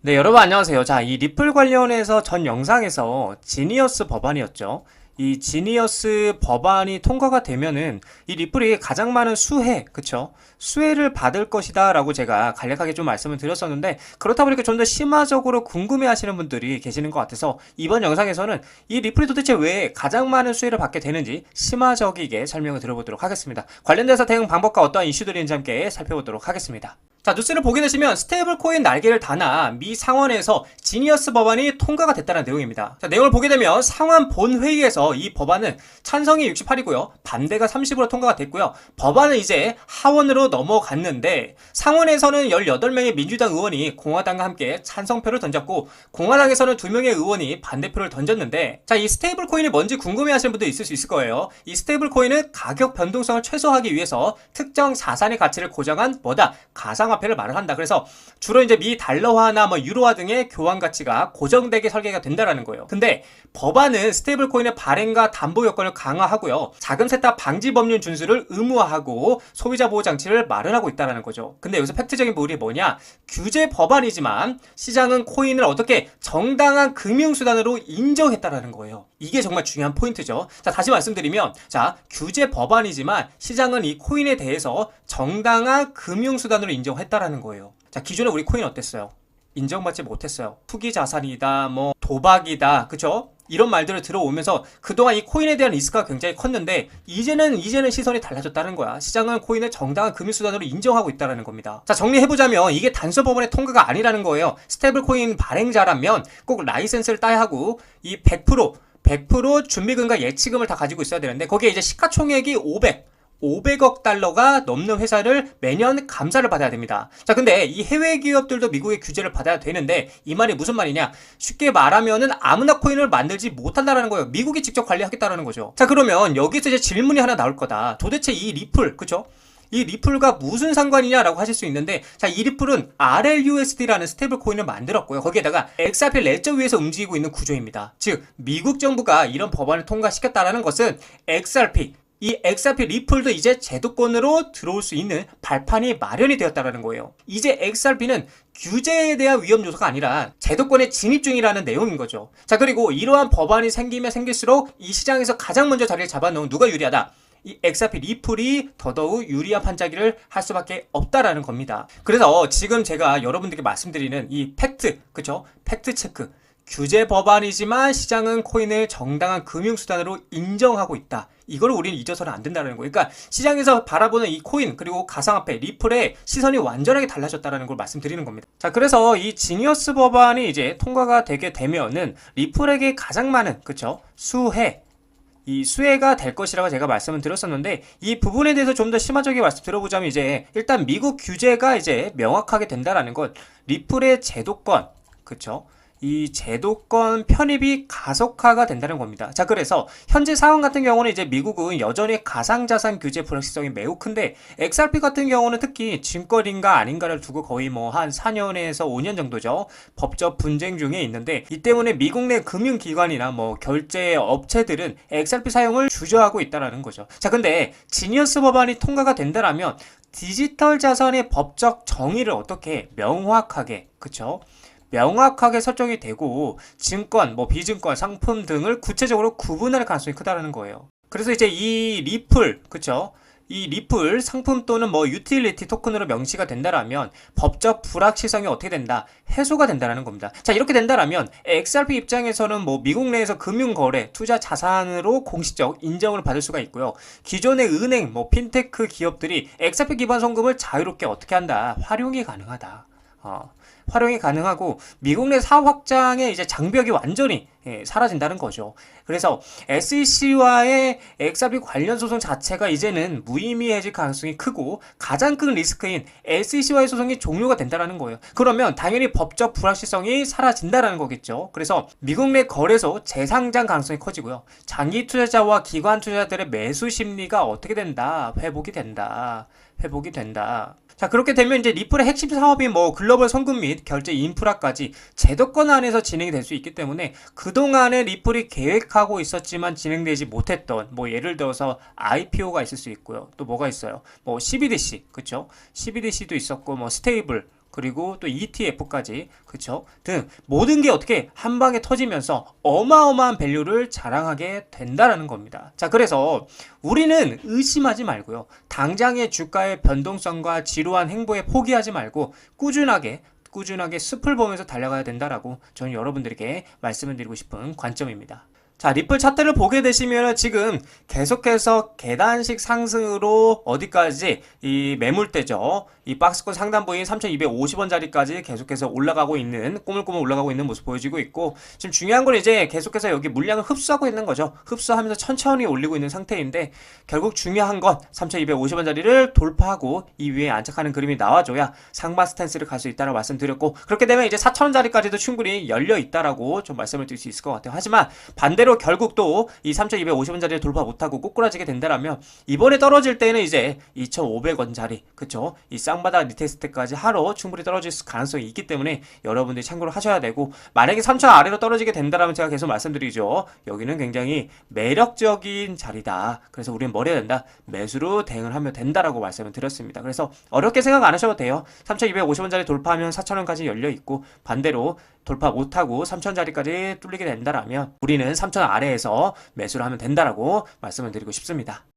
네, 여러분 안녕하세요. 자, 이 리플 관련해서 전 영상에서 지니어스 법안이었죠. 이 지니어스 법안이 통과가 되면은 이 리플이 가장 많은 수혜, 그쵸? 수혜를 받을 것이다 라고 제가 간략하게 좀 말씀을 드렸었는데, 그렇다 보니까 좀 더 심화적으로 궁금해 하시는 분들이 계시는 것 같아서 이번 영상에서는 이 리플이 도대체 왜 가장 많은 수혜를 받게 되는지 심화적이게 설명을 드려보도록 하겠습니다. 관련돼서 대응 방법과 어떠한 이슈들이 있는지 함께 살펴보도록 하겠습니다. 자, 뉴스를 보게 되시면 스테이블 코인 날개를 다나 미 상원에서 지니어스 법안이 통과가 됐다는 내용입니다. 자, 내용을 보게 되면 상원 본회의에서 이 법안은 찬성이 68이고요. 반대가 30으로 통과가 됐고요. 법안은 이제 하원으로 넘어갔는데 상원에서는 18명의 민주당 의원이 공화당과 함께 찬성표를 던졌고 공화당에서는 2명의 의원이 반대표를 던졌는데, 자, 이 스테이블 코인이 뭔지 궁금해 하시는 분도 있을 수 있을 거예요. 이 스테이블 코인은 가격 변동성을 최소화하기 위해서 특정 자산의 가치를 고정한 뭐다? 가상화폐를 말을 한다. 그래서 주로 이제 미 달러화나 뭐 유로화 등의 교환 가치가 고정되게 설계가 된다라는 거예요. 근데 법안은 스테이블 코인의 발행과 담보 요건을 강화하고요. 자금 세탁 방지 법률 준수를 의무화하고 소비자 보호 장치를 마련하고 있다라는 거죠. 근데 여기서 팩트적인 부분이 뭐냐? 규제 법안이지만 시장은 코인을 어떻게 정당한 금융수단으로 인정했다라는 거예요. 이게 정말 중요한 포인트죠. 자, 다시 말씀드리면, 자, 규제 법안이지만 시장은 이 코인에 대해서 정당한 금융수단으로 인정했다라는 거예요. 자, 기존에 우리 코인 어땠어요? 인정받지 못했어요. 투기 자산이다, 뭐 도박이다, 그쵸? 이런 말들을 들어오면서 그동안 이 코인에 대한 리스크가 굉장히 컸는데 이제는 시선이 달라졌다는 거야. 시장은 코인을 정당한 금융수단으로 인정하고 있다는 겁니다. 자, 정리해보자면 이게 단순 법원의 통과가 아니라는 거예요. 스테이블 코인 발행자라면 꼭 라이센스를 따야 하고 이 100% 준비금과 예치금을 다 가지고 있어야 되는데 거기에 이제 시가총액이 500억 달러가 넘는 회사를 매년 감사를 받아야 됩니다. 자, 근데 이 해외 기업들도 미국의 규제를 받아야 되는데 이 말이 무슨 말이냐? 쉽게 말하면은 아무나 코인을 만들지 못한다라는 거예요. 미국이 직접 관리하겠다라는 거죠. 자, 그러면 여기서 이제 질문이 하나 나올 거다. 도대체 이 리플, 그쵸? 이 리플과 무슨 상관이냐라고 하실 수 있는데, 자, 이 리플은 RLUSD라는 스테이블 코인을 만들었고요. 거기에다가 XRP 레저 위에서 움직이고 있는 구조입니다. 즉, 미국 정부가 이런 법안을 통과시켰다라는 것은 이 XRP 리플도 이제 제도권으로 들어올 수 있는 발판이 마련이 되었다는 거예요. 이제 XRP는 규제에 대한 위험 요소가 아니라 제도권에 진입 중이라는 내용인 거죠. 자, 그리고 이러한 법안이 생기면 생길수록 이 시장에서 가장 먼저 자리를 잡아놓은 누가 유리하다? 이 XRP 리플이 더더욱 유리한 판짜기를 할 수밖에 없다라는 겁니다. 그래서 지금 제가 여러분들께 말씀드리는 이 팩트, 그쵸? 팩트 체크. 규제 법안이지만 시장은 코인을 정당한 금융수단으로 인정하고 있다. 이걸 우리는 잊어서는 안 된다는 거예요. 그러니까 시장에서 바라보는 이 코인 그리고 가상화폐 리플의 시선이 완전하게 달라졌다는 걸 말씀드리는 겁니다. 자, 그래서 이 지니어스 법안이 이제 통과가 되게 되면은 리플에게 가장 많은, 그쵸? 이 수혜가 될 것이라고 제가 말씀을 드렸었는데 이 부분에 대해서 좀 더 심화적인 말씀 드려보자면 이제 일단 미국 규제가 이제 명확하게 된다라는 것, 리플의 제도권, 그쵸? 이 제도권 편입이 가속화가 된다는 겁니다. 자, 그래서 현재 상황 같은 경우는 이제 미국은 여전히 가상자산 규제 불확실성이 매우 큰데 XRP 같은 경우는 특히 증권인가 아닌가를 두고 거의 뭐 한 4년에서 5년 정도죠. 법적 분쟁 중에 있는데 이 때문에 미국 내 금융기관이나 뭐 결제 업체들은 XRP 사용을 주저하고 있다라는 거죠. 자, 근데 지니어스 법안이 통과가 된다라면 디지털 자산의 법적 정의를 어떻게 명확하게, 그쵸? 명확하게 설정이 되고 증권, 뭐 비증권, 상품 등을 구체적으로 구분할 가능성이 크다는 거예요. 그래서 이제 이 리플, 그쵸? 이 리플 상품 또는 뭐 유틸리티 토큰으로 명시가 된다라면 법적 불확실성이 어떻게 된다? 해소가 된다라는 겁니다. 자, 이렇게 된다라면 XRP 입장에서는 뭐 미국 내에서 금융거래, 투자 자산으로 공식적 인정을 받을 수가 있고요. 기존의 은행, 뭐 핀테크 기업들이 XRP 기반 송금을 자유롭게 어떻게 한다? 활용이 가능하다. 활용이 가능하고 미국 내 사업 확장의 이제 장벽이 완전히 사라진다는 거죠. 그래서 SEC와의 XRP 관련 소송 자체가 이제는 무의미해질 가능성이 크고 가장 큰 리스크인 SEC와의 소송이 종료가 된다는 거예요. 그러면 당연히 법적 불확실성이 사라진다는 거겠죠. 그래서 미국 내 거래소 재상장 가능성이 커지고요. 장기 투자자와 기관 투자자들의 매수 심리가 어떻게 된다? 회복이 된다. 자, 그렇게 되면 이제 리플의 핵심 사업이 뭐 글로벌 송금 및 결제 인프라까지 제도권 안에서 진행이 될 수 있기 때문에 그동안에 리플이 계획하고 있었지만 진행되지 못했던 뭐 예를 들어서 IPO가 있을 수 있고요. 또 뭐가 있어요? 뭐 CBDC, 그쵸? CBDC도 있었고 뭐 스테이블 그리고 또 ETF까지, 그쵸? 등 모든 게 어떻게 한 방에 터지면서 어마어마한 밸류를 자랑하게 된다라는 겁니다. 자, 그래서 우리는 의심하지 말고요. 당장의 주가의 변동성과 지루한 행보에 포기하지 말고 꾸준하게 숲을 보면서 달려가야 된다라고 저는 여러분들에게 말씀을 드리고 싶은 관점입니다. 자, 리플 차트를 보게 되시면 지금 계속해서 계단식 상승으로 어디까지 이 매물대죠. 이 박스권 상단 부인 3,250원짜리까지 계속해서 올라가고 있는, 꼬물꼬물 올라가고 있는 모습 보여지고 있고, 지금 중요한 건 이제 계속해서 여기 물량을 흡수하고 있는 거죠. 흡수하면서 천천히 올리고 있는 상태인데, 결국 중요한 건 3,250원짜리를 돌파하고 이 위에 안착하는 그림이 나와줘야 상반 스탠스를 갈 수 있다고 말씀드렸고, 그렇게 되면 이제 4,000원짜리까지도 충분히 열려 있다라고 좀 말씀을 드릴 수 있을 것 같아요. 하지만 반대로 결국 또 이 3,250원짜리를 돌파 못하고 꼬꾸라지게 된다라면 이번에 떨어질 때는 이제 2,500원짜리, 그쵸? 이 쌍바닥 리테스트 때까지 하루 충분히 떨어질 가능성이 있기 때문에 여러분들이 참고를 하셔야 되고, 만약에 3,000 아래로 떨어지게 된다라면 제가 계속 말씀드리죠. 여기는 굉장히 매력적인 자리다. 그래서 우리는 뭘 해야 된다? 매수로 대응을 하면 된다라고 말씀을 드렸습니다. 그래서 어렵게 생각 안 하셔도 돼요. 3,250원짜리 돌파하면 4,000원까지 열려 있고, 반대로 돌파 못하고 3,000원짜리까지 뚫리게 된다라면 우리는 3,000원 아래에서 매수를 하면 된다라고 말씀을 드리고 싶습니다.